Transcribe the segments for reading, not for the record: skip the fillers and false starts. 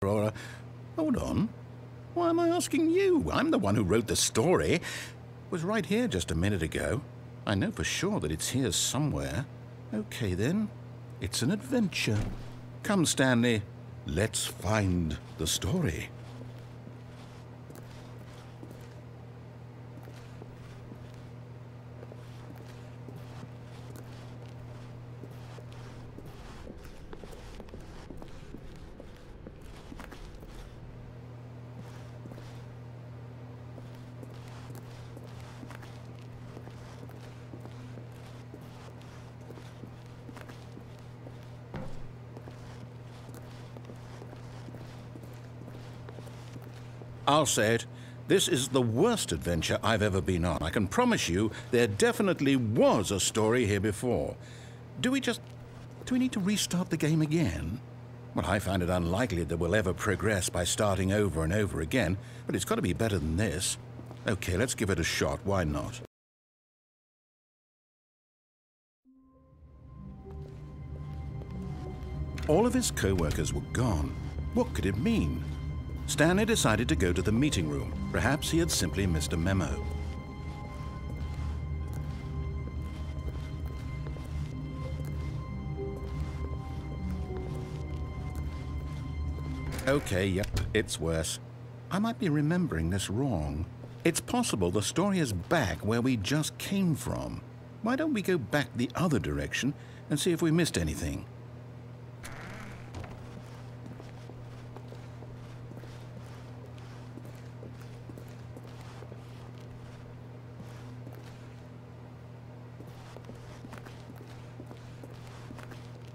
or a... Hold on. Why am I asking you? I'm the one who wrote the story. It was right here just a minute ago. I know for sure that it's here somewhere. Okay, then. It's an adventure. Come, Stanley. Let's find the story. I'll say it. This is the worst adventure I've ever been on. I can promise you there definitely was a story here before. Do we need to restart the game again? Well, I find it unlikely that we'll ever progress by starting over and over again, but it's got to be better than this. Okay, let's give it a shot. Why not? All of his co-workers were gone. What could it mean? Stanley decided to go to the meeting room. Perhaps he had simply missed a memo. Okay, yep, it's worse. I might be remembering this wrong. It's possible the story is back where we just came from. Why don't we go back the other direction and see if we missed anything?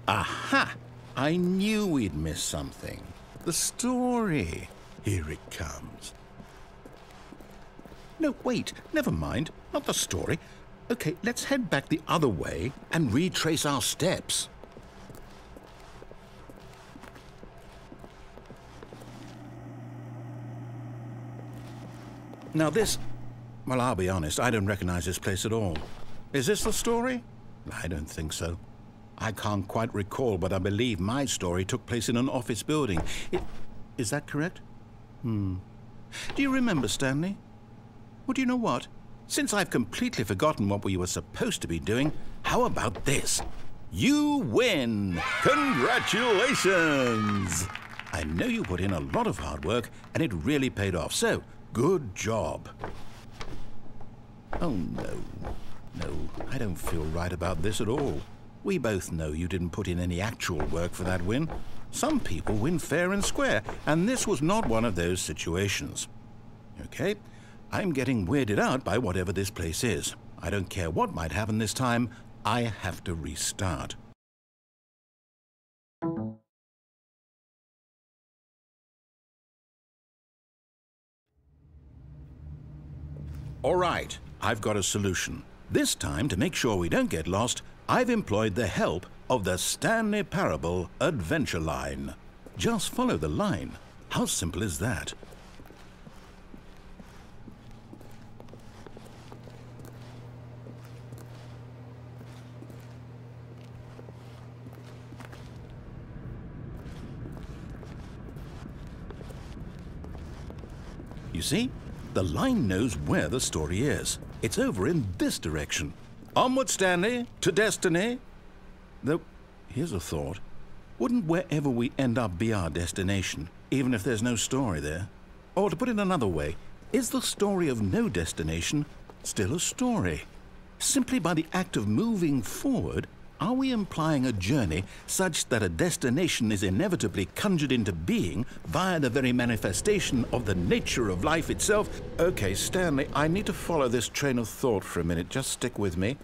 Aha! I knew we'd missed something. The story. Here it comes. No, wait. Never mind. Not the story. Okay, let's head back the other way and retrace our steps. Now this... Well, I'll be honest. I don't recognize this place at all. Is this the story? I don't think so. I can't quite recall, but I believe my story took place in an office building. Is that correct? Do you remember, Stanley? Well, do you know what? Since I've completely forgotten what we were supposed to be doing, how about this? You win! Congratulations! I know you put in a lot of hard work, and it really paid off, so good job. Oh, no. No, I don't feel right about this at all. We both know you didn't put in any actual work for that win. Some people win fair and square, and this was not one of those situations. Okay, I'm getting weirded out by whatever this place is. I don't care what might happen this time. I have to restart. All right, I've got a solution. This time, to make sure we don't get lost, I've employed the help of the Stanley Parable adventure line. Just follow the line. How simple is that? You see? The line knows where the story is. It's over in this direction. Onward, Stanley, to destiny. Though, here's a thought. Wouldn't wherever we end up be our destination, even if there's no story there? Or to put it another way, is the story of no destination still a story? Simply by the act of moving forward, are we implying a journey such that a destination is inevitably conjured into being via the very manifestation of the nature of life itself? Okay, Stanley, I need to follow this train of thought for a minute. Just stick with me.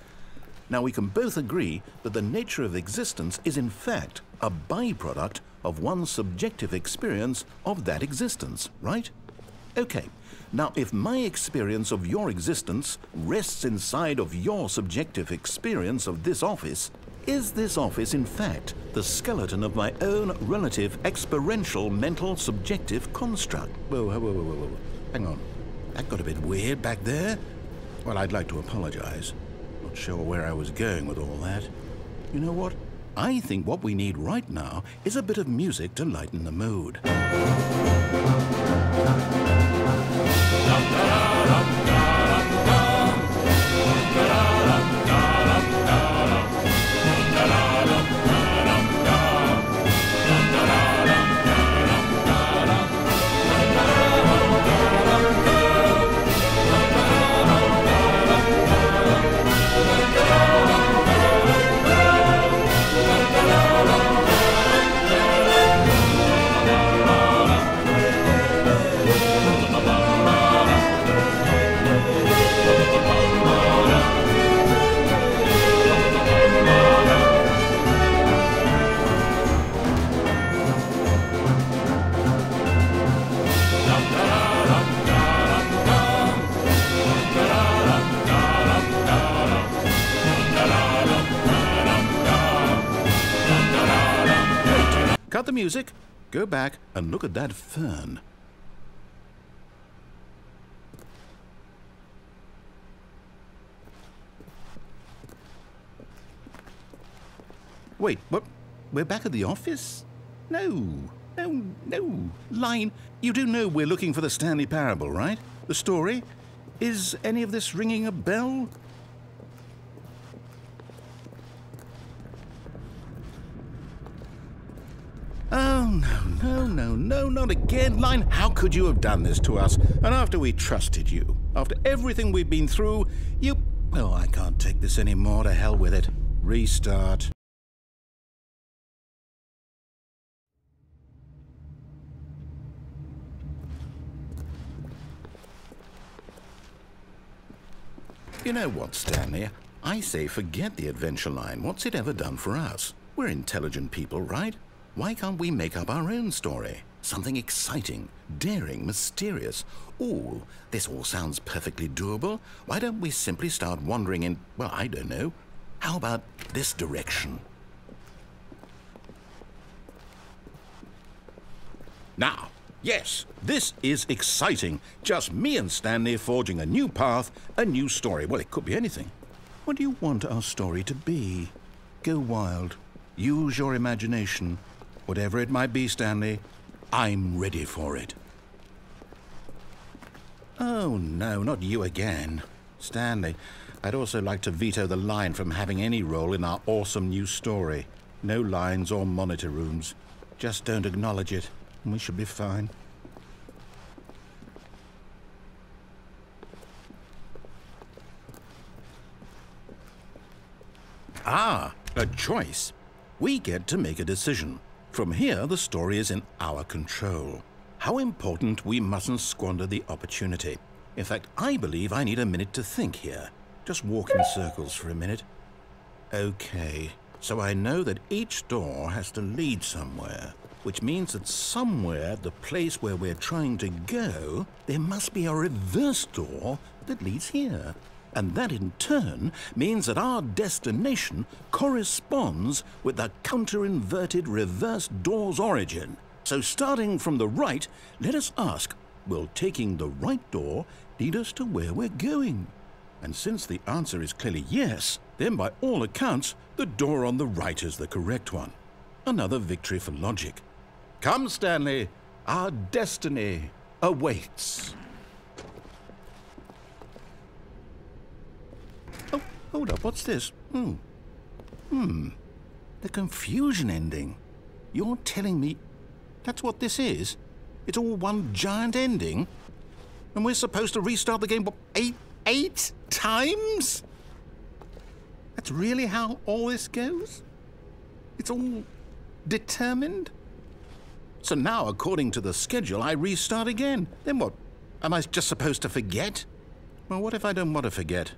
Now, we can both agree that the nature of existence is in fact a byproduct of one's subjective experience of that existence, right? Okay. Now, if my experience of your existence rests inside of your subjective experience of this office, is this office, in fact, the skeleton of my own relative experiential mental subjective construct? Whoa. Hang on. That got a bit weird back there. Well, I'd like to apologize. Not sure where I was going with all that. You know what? I think what we need right now is a bit of music to lighten the mood. music. Go back and look at that fern. Wait, what? We're back at the office? No. Line, you do know we're looking for the Stanley Parable, right? The story? Is any of this ringing a bell? Oh, no, not again. Line, how could you have done this to us? And after we trusted you, after everything we've been through, you... Oh, I can't take this anymore. To hell with it. Restart. You know what, Stanley? I say forget the adventure line. What's it ever done for us? We're intelligent people, right? Why can't we make up our own story? Something exciting, daring, mysterious. Ooh, this all sounds perfectly doable. Why don't we simply start wandering in, well, I don't know. How about this direction? Now, yes, this is exciting. Just me and Stanley forging a new path, a new story. Well, it could be anything. What do you want our story to be? Go wild. Use your imagination. Whatever it might be, Stanley, I'm ready for it. Oh, no, not you again. Stanley, I'd also like to veto the line from having any role in our awesome new story. No lines or monitor rooms. Just don't acknowledge it, and we should be fine. Ah, a choice. We get to make a decision. From here, the story is in our control. How important we mustn't squander the opportunity. In fact, I believe I need a minute to think here. Just walk in circles for a minute. Okay, so I know that each door has to lead somewhere, which means that somewhere, the place where we're trying to go, there must be a reverse door that leads here. And that in turn means that our destination corresponds with the counter-inverted reverse door's origin. So starting from the right, let us ask, will taking the right door lead us to where we're going? And since the answer is clearly yes, then by all accounts, the door on the right is the correct one. Another victory for logic. Come, Stanley, our destiny awaits. Oh, hold up, what's this? The confusion ending. You're telling me that's what this is? It's all one giant ending? And we're supposed to restart the game, what, eight times? That's really how all this goes? It's all determined? So now, according to the schedule, I restart again. Then what? Am I just supposed to forget? Well, what if I don't want to forget?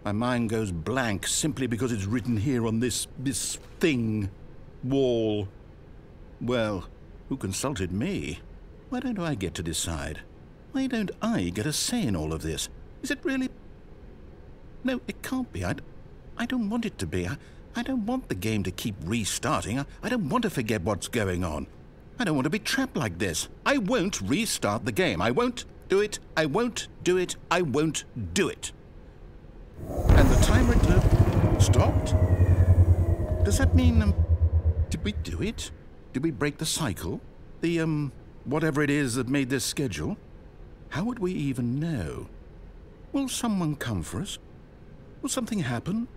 My mind goes blank simply because it's written here on this thing, wall. Well, who consulted me? Why don't I get to decide? Why don't I get a say in all of this? Is it really? No, it can't be. I don't want it to be. I don't want the game to keep restarting. I don't want to forget what's going on. I don't want to be trapped like this. I won't restart the game. I won't do it. I won't do it. I won't do it. And the timer stopped? Does that mean, did we do it? Did we break the cycle? The, whatever it is that made this schedule? How would we even know? Will someone come for us? Will something happen?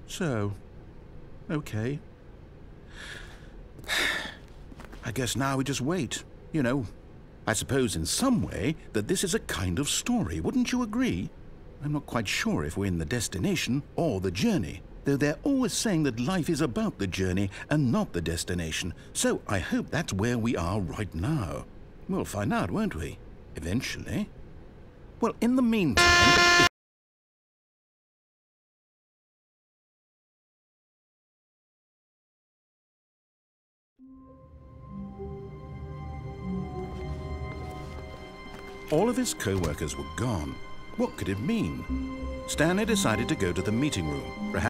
So, okay. I guess now we just wait, you know. I suppose in some way that this is a kind of story, wouldn't you agree? I'm not quite sure if we're in the destination or the journey, though they're always saying that life is about the journey and not the destination, so I hope that's where we are right now. We'll find out, won't we? Eventually. Well, in the meantime... All of his co-workers were gone. What could it mean? Stanley decided to go to the meeting room. Perhaps